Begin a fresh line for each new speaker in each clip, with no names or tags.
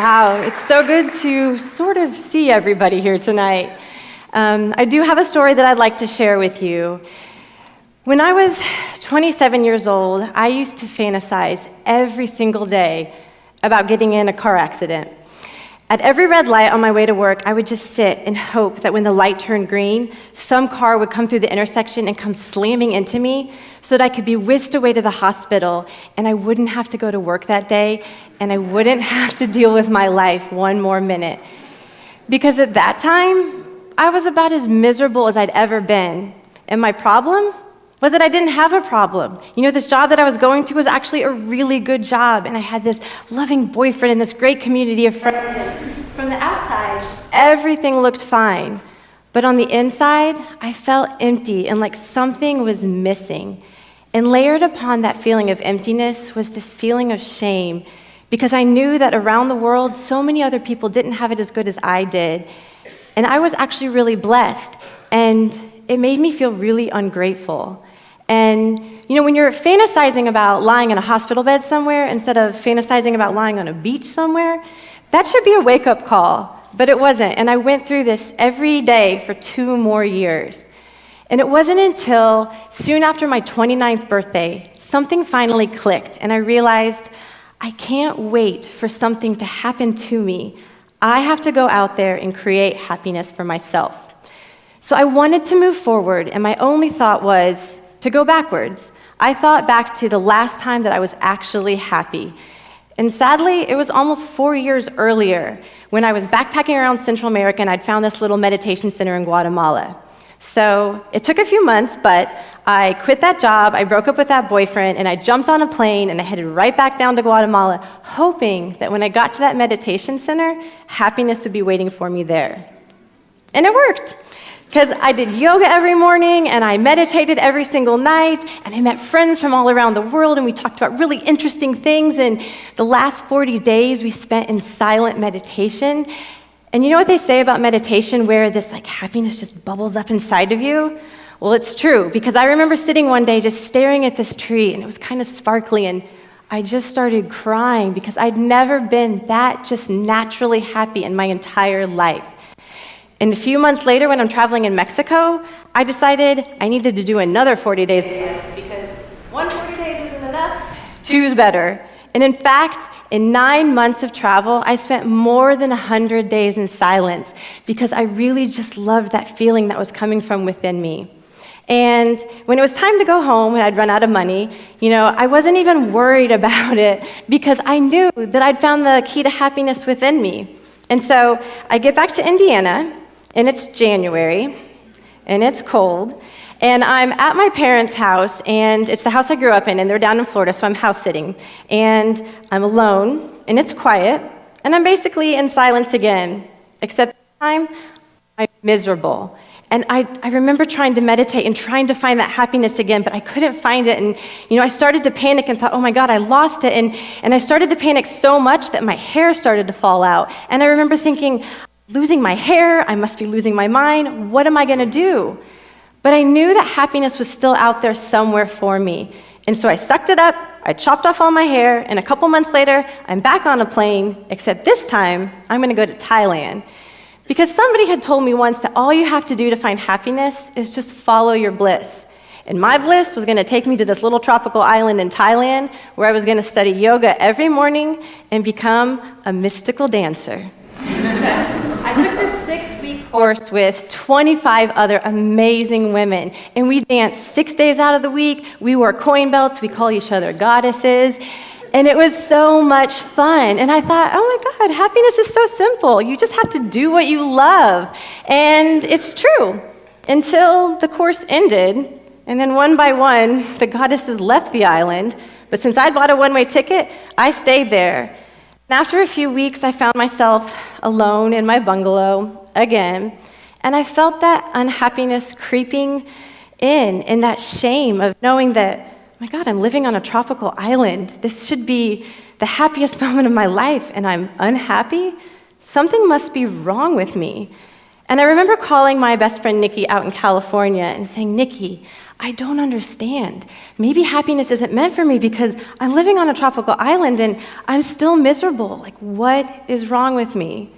Wow, it's so good to sort of see everybody here tonight. I do have a story that I'd like to share with you. When I was 27 years old, I used to fantasize every single day about getting in a car accident. At every red light on my way to work, I would just sit and hope that when the light turned green, some car would come through the intersection and come slamming into me so that I could be whisked away to the hospital and I wouldn't have to go to work that day and I wouldn't have to deal with my life one more minute. Because at that time, I was about as miserable as I'd ever been. And my problem was that I didn't have a problem. You know, this job that I was going to was actually a really good job, and I had this loving boyfriend and this great community of friends. From the outside, everything looked fine. But on the inside, I felt empty and like something was missing. And layered upon that feeling of emptiness was this feeling of shame, because I knew that around the world, so many other people didn't have it as good as I did. And I was actually really blessed, and it made me feel really ungrateful. And, you know, when you're fantasizing about lying in a hospital bed somewhere instead of fantasizing about lying on a beach somewhere, that should be a wake-up call, but it wasn't. And I went through this every day for 2 more years. And it wasn't until soon after my 29th birthday, something finally clicked, and I realized I can't wait for something to happen to me. I have to go out there and create happiness for myself. So I wanted to move forward, and my only thought was to go backwards. I thought back to the last time that I was actually happy. And sadly, it was almost 4 years earlier when I was backpacking around Central America and I'd found this little meditation center in Guatemala. So it took a few months, but I quit that job, I broke up with that boyfriend, and I jumped on a plane and I headed right back down to Guatemala, hoping that when I got to that meditation center, happiness would be waiting for me there. And it worked. Because I did yoga every morning, and I meditated every single night, and I met friends from all around the world, and we talked about really interesting things, and the last 40 days we spent in silent meditation. And you know what they say about meditation, where this like happiness just bubbles up inside of you? Well, it's true, because I remember sitting one day just staring at this tree, and it was kind of sparkly, and I just started crying, because I'd never been that just naturally happy in my entire life. And a few months later, when I'm traveling in Mexico, I decided I needed to do another 40 days because one 40 days isn't enough, two's better. And in fact, in 9 months of travel, I spent more than 100 days in silence because I really just loved that feeling that was coming from within me. And when it was time to go home and I'd run out of money, you know, I wasn't even worried about it because I knew that I'd found the key to happiness within me. And so I get back to Indiana, and it's January, and it's cold, and I'm at my parents' house, and it's the house I grew up in, and they're down in Florida, so I'm house sitting. And I'm alone, and it's quiet, and I'm basically in silence again, except this time, I'm miserable. And I remember trying to meditate and trying to find that happiness again, but I couldn't find it. And you know, I started to panic and thought, oh my God, I lost it. And I started to panic so much that my hair started to fall out. And I remember thinking, losing my hair, I must be losing my mind, what am I gonna do? But I knew that happiness was still out there somewhere for me. And so I sucked it up, I chopped off all my hair, and a couple months later, I'm back on a plane, except this time, I'm gonna go to Thailand. Because somebody had told me once that all you have to do to find happiness is just follow your bliss. And my bliss was gonna take me to this little tropical island in Thailand where I was gonna study yoga every morning and become a mystical dancer. I took this 6-week course with 25 other amazing women, and we danced 6 days out of the week. We wore coin belts. We call each other goddesses, and it was so much fun. And I thought, oh my God, happiness is so simple. You just have to do what you love. And it's true, until the course ended, and then one by one, the goddesses left the island. But since I'd bought a one-way ticket, I stayed there. And after a few weeks, I found myself alone in my bungalow again, and I felt that unhappiness creeping in, and that shame of knowing that, oh my God, I'm living on a tropical island. This should be the happiest moment of my life, and I'm unhappy? Something must be wrong with me. And I remember calling my best friend Nikki out in California and saying, Nikki, I don't understand. Maybe happiness isn't meant for me because I'm living on a tropical island and I'm still miserable. Like, what is wrong with me?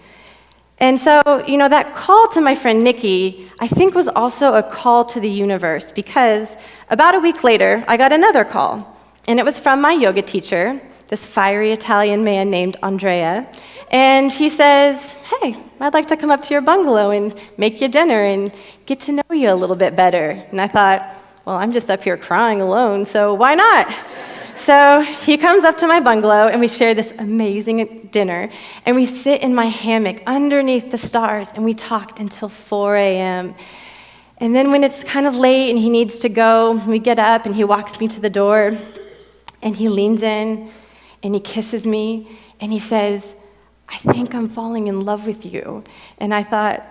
And so, that call to my friend Nikki, I think was also a call to the universe, because about a week later, I got another call. And it was from my yoga teacher, this fiery Italian man named Andrea. And he says, hey, I'd like to come up to your bungalow and make you dinner and get to know you a little bit better. And I thought, well, I'm just up here crying alone, so why not? So he comes up to my bungalow, and we share this amazing dinner, and we sit in my hammock underneath the stars, and we talked until 4 a.m. And then when it's kind of late and he needs to go, we get up, and he walks me to the door, and he leans in, and he kisses me, and he says, I think I'm falling in love with you. And I thought,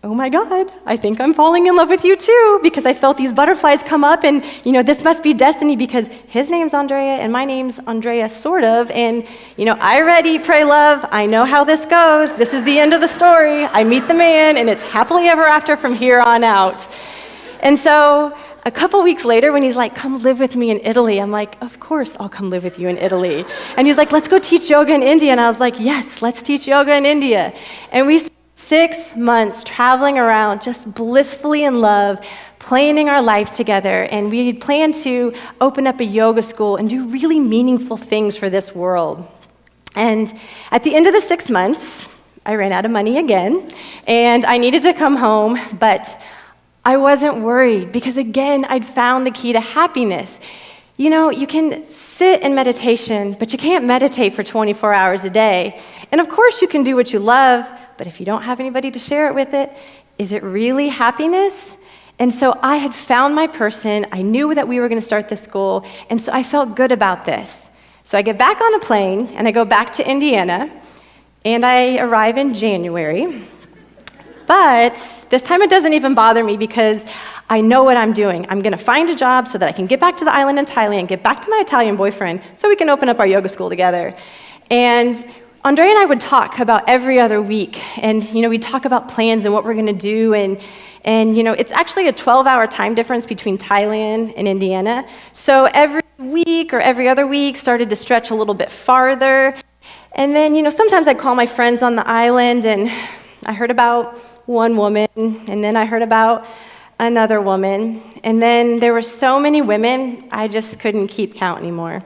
oh my God, I think I'm falling in love with you too, because I felt these butterflies come up, and this must be destiny, because his name's Andrea and my name's Andrea, sort of, and I read Eat, Pray, Love. I know how this goes. This is the end of the story. I meet the man, and it's happily ever after from here on out. And so a couple weeks later, when he's like, come live with me in Italy, I'm like, of course I'll come live with you in Italy. And he's like, let's go teach yoga in India. And I was like, yes, let's teach yoga in India. And we 6 months traveling around, just blissfully in love, planning our lives together, and we had planned to open up a yoga school and do really meaningful things for this world. And at the end of the 6 months, I ran out of money again, and I needed to come home, but I wasn't worried, because again, I'd found the key to happiness. You can sit in meditation, but you can't meditate for 24 hours a day. And of course, you can do what you love, but if you don't have anybody to share it with, is it really happiness? And so I had found my person. I knew that we were going to start this school, and so I felt good about this. So I get back on a plane, and I go back to Indiana, and I arrive in January. But this time it doesn't even bother me, because I know what I'm doing. I'm going to find a job so that I can get back to the island in Thailand, get back to my Italian boyfriend, so we can open up our yoga school together. And Andrea and I would talk about every other week, and we'd talk about plans and what we're going to do, and it's actually a 12-hour time difference between Thailand and Indiana. So every week or every other week started to stretch a little bit farther. And then sometimes I'd call my friends on the island, and I heard about one woman, and then I heard about another woman, and then there were so many women I just couldn't keep count anymore.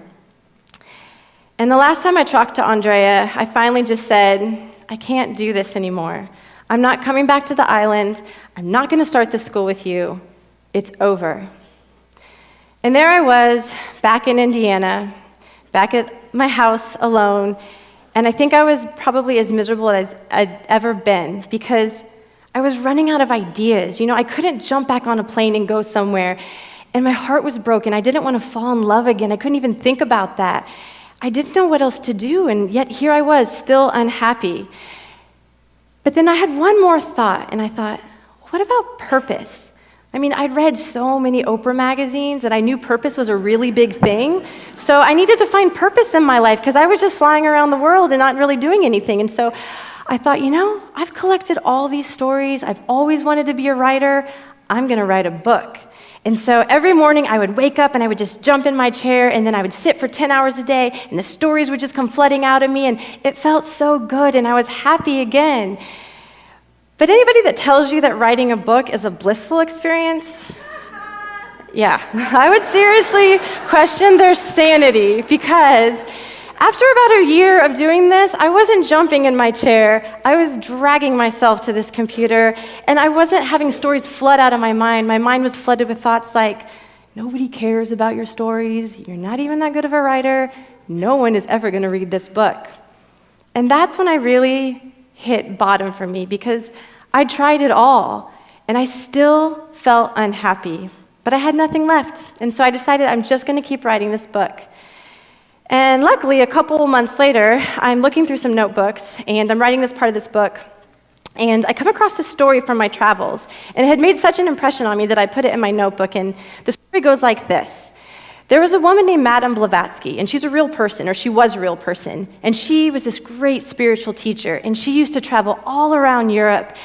And the last time I talked to Andrea, I finally just said, I can't do this anymore. I'm not coming back to the island. I'm not going to start this school with you. It's over. And there I was, back in Indiana, back at my house alone, and I think I was probably as miserable as I'd ever been, because I was running out of ideas. I couldn't jump back on a plane and go somewhere, and my heart was broken. I didn't want to fall in love again. I couldn't even think about that. I didn't know what else to do, and yet here I was, still unhappy. But then I had one more thought, and I thought, what about purpose? I'd read so many Oprah magazines, and I knew purpose was a really big thing. So I needed to find purpose in my life, because I was just flying around the world and not really doing anything. And so I thought, I've collected all these stories. I've always wanted to be a writer. I'm going to write a book. And so every morning I would wake up and I would just jump in my chair, and then I would sit for 10 hours a day, and the stories would just come flooding out of me, and it felt so good, and I was happy again. But anybody that tells you that writing a book is a blissful experience, yeah, I would seriously question their sanity, because after about a year of doing this, I wasn't jumping in my chair. I was dragging myself to this computer, and I wasn't having stories flood out of my mind. My mind was flooded with thoughts like, nobody cares about your stories. You're not even that good of a writer. No one is ever going to read this book. And that's when I really hit bottom for me, because I tried it all, and I still felt unhappy. But I had nothing left, and so I decided I'm just going to keep writing this book. And luckily, a couple months later, I'm looking through some notebooks, and I'm writing this part of this book, and I come across this story from my travels, and it had made such an impression on me that I put it in my notebook, and the story goes like this. There was a woman named Madame Blavatsky, and she's a real person, or she was a real person, and she was this great spiritual teacher, and she used to travel all around Europe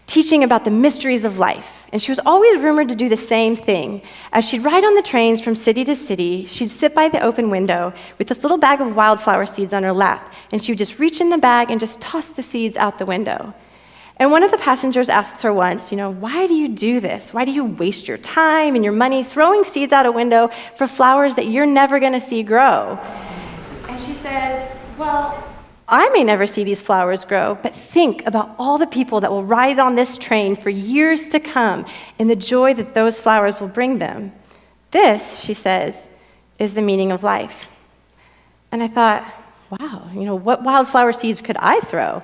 teaching about the mysteries of life. And she was always rumored to do the same thing. As she'd ride on the trains from city to city, she'd sit by the open window with this little bag of wildflower seeds on her lap, and she would just reach in the bag and just toss the seeds out the window. And one of the passengers asked her once, why do you do this? Why do you waste your time and your money throwing seeds out a window for flowers that you're never going to see grow? And she says, well, I may never see these flowers grow, but think about all the people that will ride on this train for years to come and the joy that those flowers will bring them. This, she says, is the meaning of life. And I thought, wow, what wildflower seeds could I throw?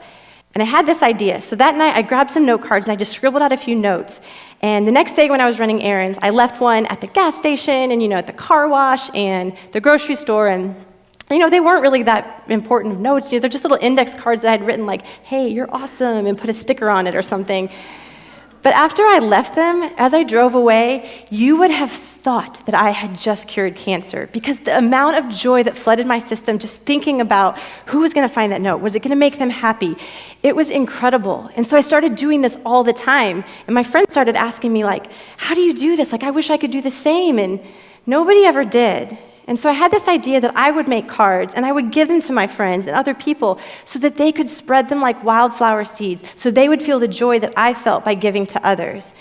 And I had this idea. So that night, I grabbed some note cards and I just scribbled out a few notes. And the next day when I was running errands, I left one at the gas station and, at the car wash and the grocery store. And they weren't really that important notes. They're just little index cards that I had written like, hey, you're awesome, and put a sticker on it or something. But after I left them, as I drove away, you would have thought that I had just cured cancer, because the amount of joy that flooded my system just thinking about who was going to find that note. Was it going to make them happy? It was incredible. And so I started doing this all the time. And my friends started asking me, how do you do this? I wish I could do the same. And nobody ever did. And so I had this idea that I would make cards and I would give them to my friends and other people so that they could spread them like wildflower seeds, so they would feel the joy that I felt by giving to others.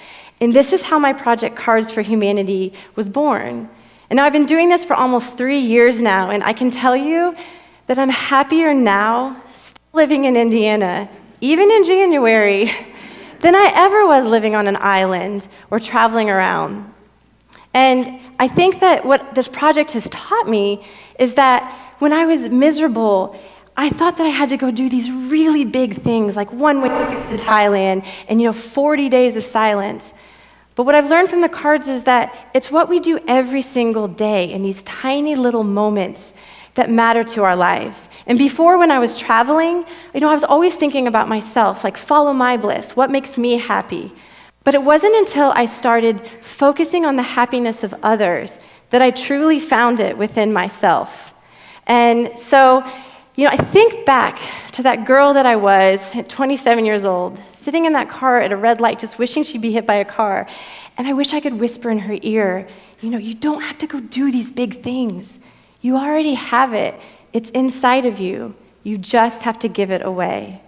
And this is how my project Cards for Humanity was born. And now I've been doing this for almost 3 years now, and I can tell you that I'm happier now, still living in Indiana, even in January, than I ever was living on an island or traveling around. And I think that what this project has taught me is that when I was miserable, I thought that I had to go do these really big things, like one-way tickets to Thailand and 40 days of silence. But what I've learned from the cards is that it's what we do every single day in these tiny little moments that matter to our lives. And before, when I was traveling, I was always thinking about myself, like follow my bliss, what makes me happy. But it wasn't until I started focusing on the happiness of others that I truly found it within myself. And so, I think back to that girl that I was at 27 years old, sitting in that car at a red light, just wishing she'd be hit by a car. And I wish I could whisper in her ear, you don't have to go do these big things. You already have it. It's inside of you. You just have to give it away.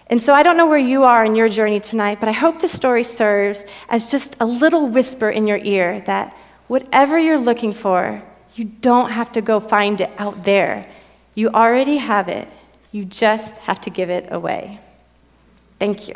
And so I don't know where you are in your journey tonight, but I hope the story serves as just a little whisper in your ear that whatever you're looking for, you don't have to go find it out there. You already have it. You just have to give it away. Thank you.